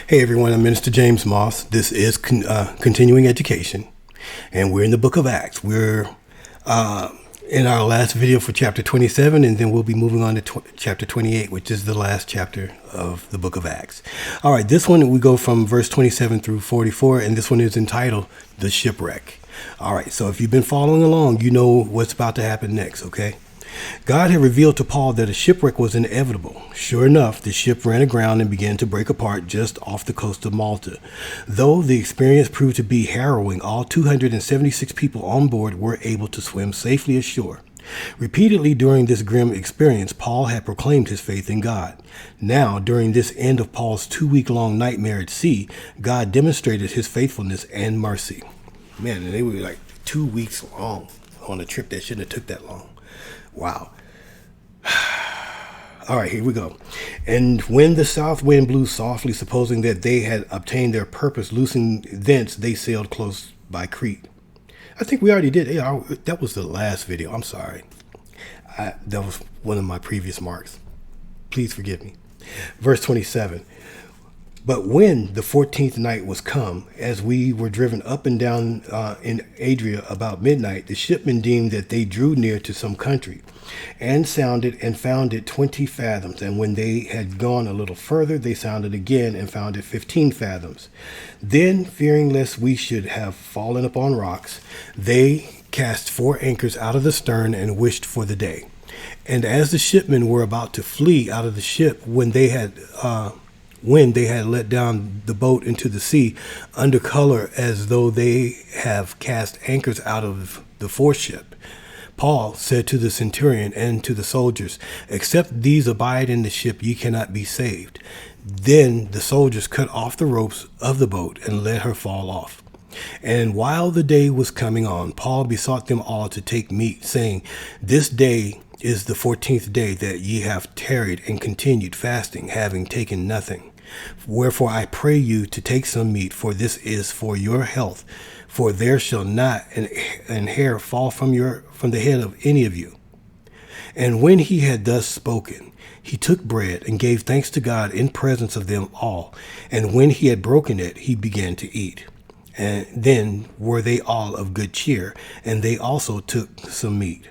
Hey everyone, I'm Minister James Moss. This is continuing education, and we're in the book of Acts. We're in our last video for chapter 27, and then we'll be moving on to chapter 28, which is the last chapter of the book of Acts. All right, this one we go from verse 27 through 44, and this one is entitled The Shipwreck. All right, so if you've been following along, you know what's about to happen next, okay? God had revealed to Paul that a shipwreck was inevitable. Sure enough, the ship ran aground and began to break apart just off the coast of Malta. Though the experience proved to be harrowing, all 276 people on board were able to swim safely ashore. Repeatedly during this grim experience, Paul had proclaimed his faith in God. Now, during this end of Paul's 2-week-long nightmare at sea, God demonstrated his faithfulness and mercy. Man, they were like 2 weeks long on a trip that shouldn't have took that long. Wow. All right, here we go. And when the south wind blew softly, supposing that they had obtained their purpose, loosing thence, they sailed close by Crete. I think we already did. Yeah, that was the last video. I'm sorry. That was one of my previous marks. Please forgive me. Verse 27. But when the 14th night was come, as we were driven up and down in Adria about midnight, the shipmen deemed that they drew near to some country, and sounded and found it 20 fathoms. And when they had gone a little further, they sounded again and found it 15 fathoms. Then, fearing lest we should have fallen upon rocks, they cast 4 anchors out of the stern and wished for the day. And as the shipmen were about to flee out of the ship, when they had let down the boat into the sea under color as though they have cast anchors out of the foreship, Paul said to the centurion and to the soldiers, "Except these abide in the ship, ye cannot be saved." Then the soldiers cut off the ropes of the boat and let her fall off. And while the day was coming on, Paul besought them all to take meat, saying, "This day is the 14th day that ye have tarried and continued fasting, having taken nothing. Wherefore I pray you to take some meat, for this is for your health, for there shall not an hair fall from the head of any of you." And when he had thus spoken, he took bread and gave thanks to God in presence of them all. And when he had broken it, he began to eat. And then were they all of good cheer, and they also took some meat.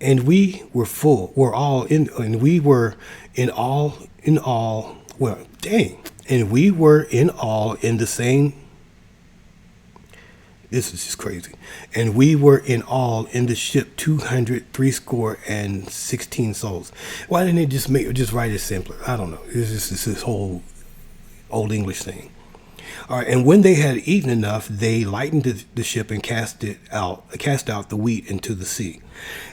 And we were and we were in all, in the same, this is just crazy. And we were in all in the ship 216 souls. Why didn't they just write it simpler? I don't know. It's just this whole old English thing. All right, and when they had eaten enough, they lightened the ship and cast out the wheat into the sea.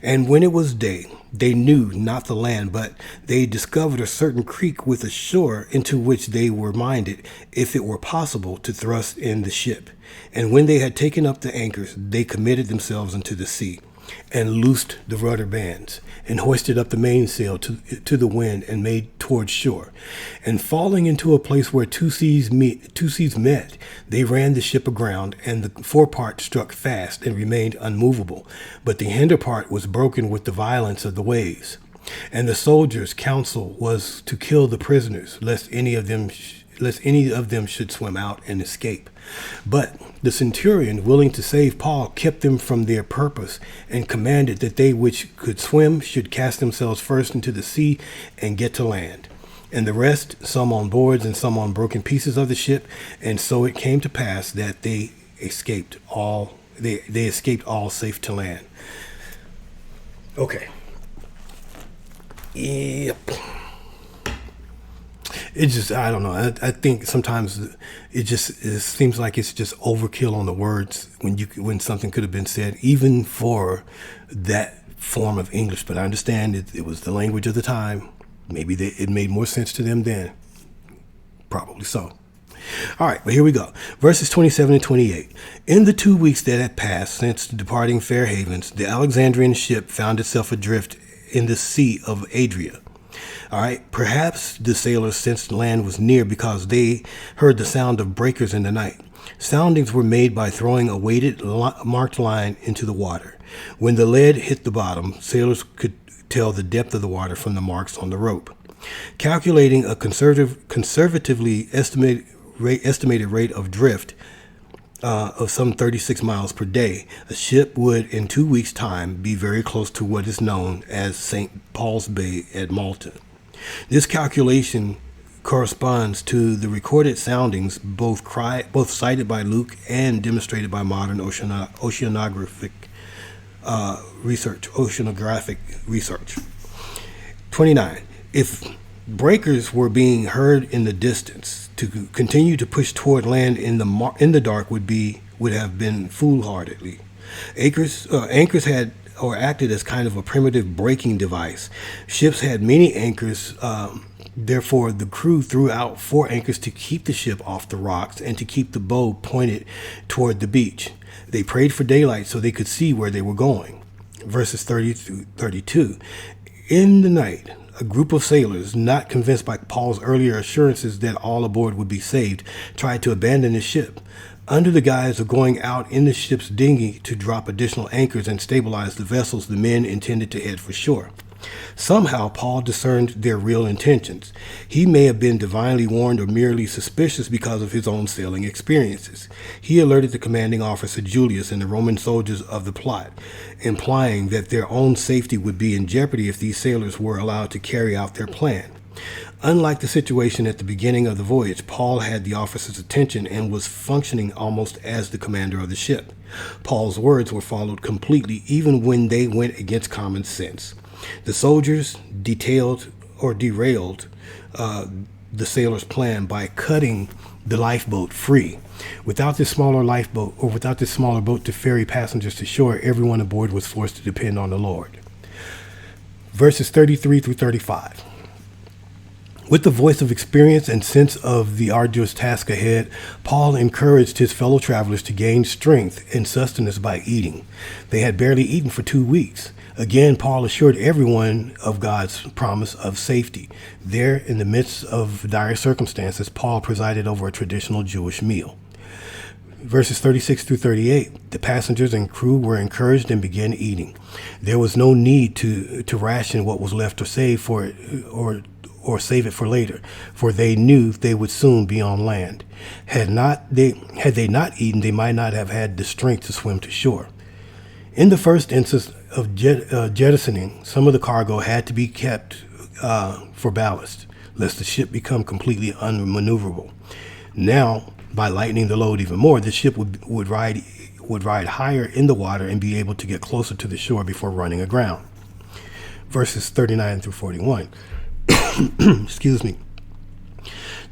And when it was day, they knew not the land, but they discovered a certain creek with a shore, into which they were minded, if it were possible, to thrust in the ship. And when they had taken up the anchors, they committed themselves into the sea, and loosed the rudder bands, and hoisted up the mainsail to the wind, and made towards shore. And falling into a place where two seas met, they ran the ship aground, and the forepart struck fast and remained unmovable, but the hinder part was broken with the violence of the waves. And the soldiers' counsel was to kill the prisoners, lest any of them should swim out and escape. But the centurion, willing to save Paul, kept them from their purpose, and commanded that they which could swim should cast themselves first into the sea and get to land, and the rest, some on boards and some on broken pieces of the ship. And so it came to pass that they escaped all safe to land. Okay. Yep. It just, I don't know. I think sometimes it seems like it's just overkill on the words when something could have been said, even for that form of English. But I understand it was the language of the time. Maybe it made more sense to them then. Probably so. All right, but here we go. Verses 27 and 28. In the 2 weeks that had passed since departing Fair Havens, the Alexandrian ship found itself adrift in the Sea of Adria. All right, perhaps the sailors sensed land was near because they heard the sound of breakers in the night. Soundings were made by throwing a weighted marked line into the water. When the lead hit the bottom, sailors could tell the depth of the water from the marks on the rope. Calculating a conservatively estimated rate of drift of some 36 miles per day, a ship would, in 2 weeks' time, be very close to what is known as St. Paul's Bay at Malta. This calculation corresponds to the recorded soundings both cited by Luke and demonstrated by modern oceanographic research. 29. If breakers were being heard in the distance, to continue to push toward land in the dark would have been foolhardily. Anchors had or acted as kind of a primitive braking device. Ships had many anchors. Therefore, the crew threw out 4 anchors to keep the ship off the rocks and to keep the bow pointed toward the beach. They prayed for daylight so they could see where they were going. Verses 30 through 32. In the night, a group of sailors, not convinced by Paul's earlier assurances that all aboard would be saved, tried to abandon the ship. Under the guise of going out in the ship's dinghy to drop additional anchors and stabilize the vessels, the men intended to head for shore. Somehow, Paul discerned their real intentions. He may have been divinely warned or merely suspicious because of his own sailing experiences. He alerted the commanding officer Julius and the Roman soldiers of the plot, implying that their own safety would be in jeopardy if these sailors were allowed to carry out their plan. Unlike the situation at the beginning of the voyage, Paul had the officer's attention and was functioning almost as the commander of the ship. Paul's words were followed completely, even when they went against common sense. The soldiers derailed the sailor's plan by cutting the lifeboat free. Without this smaller boat to ferry passengers to shore, everyone aboard was forced to depend on the Lord. Verses 33 through 35. With the voice of experience and sense of the arduous task ahead, Paul encouraged his fellow travelers to gain strength and sustenance by eating. They had barely eaten for 2 weeks. Again, Paul assured everyone of God's promise of safety. There, in the midst of dire circumstances, Paul presided over a traditional Jewish meal. Verses 36 through 38, the passengers and crew were encouraged and began eating. There was no need to ration what was left or save it for later, for they knew they would soon be on land. Had they not eaten, they might not have had the strength to swim to shore. In the first instance of jettisoning, some of the cargo had to be kept for ballast, lest the ship become completely unmaneuverable. Now, by lightening the load even more, the ship would ride higher in the water and be able to get closer to the shore before running aground. Verses 39 through 41. Excuse me.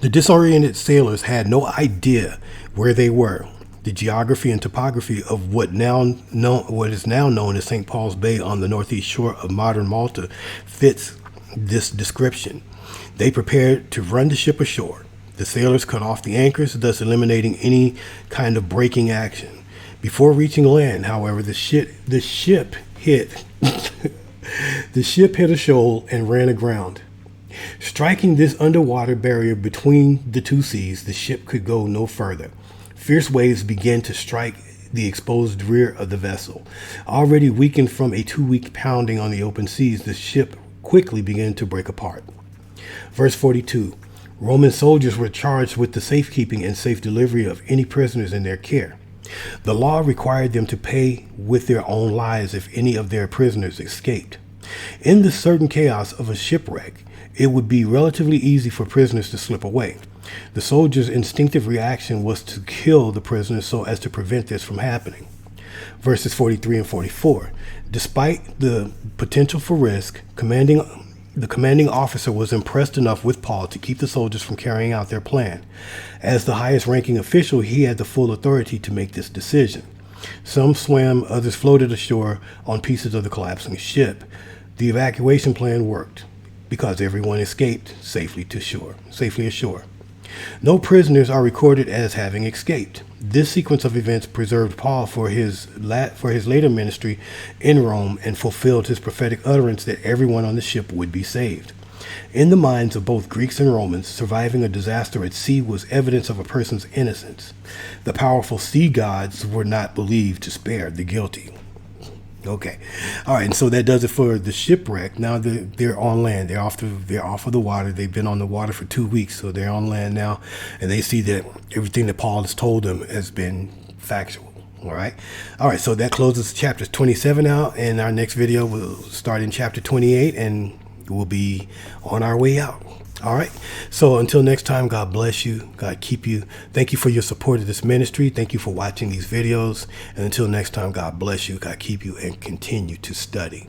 The disoriented sailors had no idea where they were. The geography and topography of what is now known as St. Paul's Bay on the northeast shore of modern Malta fits this description. They prepared to run the ship ashore. The sailors cut off the anchors, thus eliminating any kind of braking action. Before reaching land, however, the ship hit a shoal and ran aground. Striking this underwater barrier between the two seas, the ship could go no further. Fierce waves began to strike the exposed rear of the vessel. Already weakened from a 2-week pounding on the open seas, the ship quickly began to break apart. Verse 42. Roman soldiers were charged with the safekeeping and safe delivery of any prisoners in their care. The law required them to pay with their own lives if any of their prisoners escaped. In the certain chaos of a shipwreck, it would be relatively easy for prisoners to slip away. The soldiers' instinctive reaction was to kill the prisoners so as to prevent this from happening. Verses 43 and 44. Despite the potential for risk, the commanding officer was impressed enough with Paul to keep the soldiers from carrying out their plan. As the highest ranking official, he had the full authority to make this decision. Some swam, others floated ashore on pieces of the collapsing ship. The evacuation plan worked because everyone escaped safely ashore. No prisoners are recorded as having escaped. This sequence of events preserved Paul for his later ministry in Rome and fulfilled his prophetic utterance that everyone on the ship would be saved. In the minds of both Greeks and Romans, surviving a disaster at sea was evidence of a person's innocence. The powerful sea gods were not believed to spare the guilty. Okay. All right. And so that does it for the shipwreck. Now they're on land. They're off of the water. They've been on the water for 2 weeks, so they're on land now, and they see that everything that Paul has told them has been factual. All right. All right. So that closes chapter 27 out, and our next video will start in chapter 28, and we'll be on our way out. All right. So until next time, God bless you. God keep you. Thank you for your support of this ministry. Thank you for watching these videos. And until next time, God bless you. God keep you and continue to study.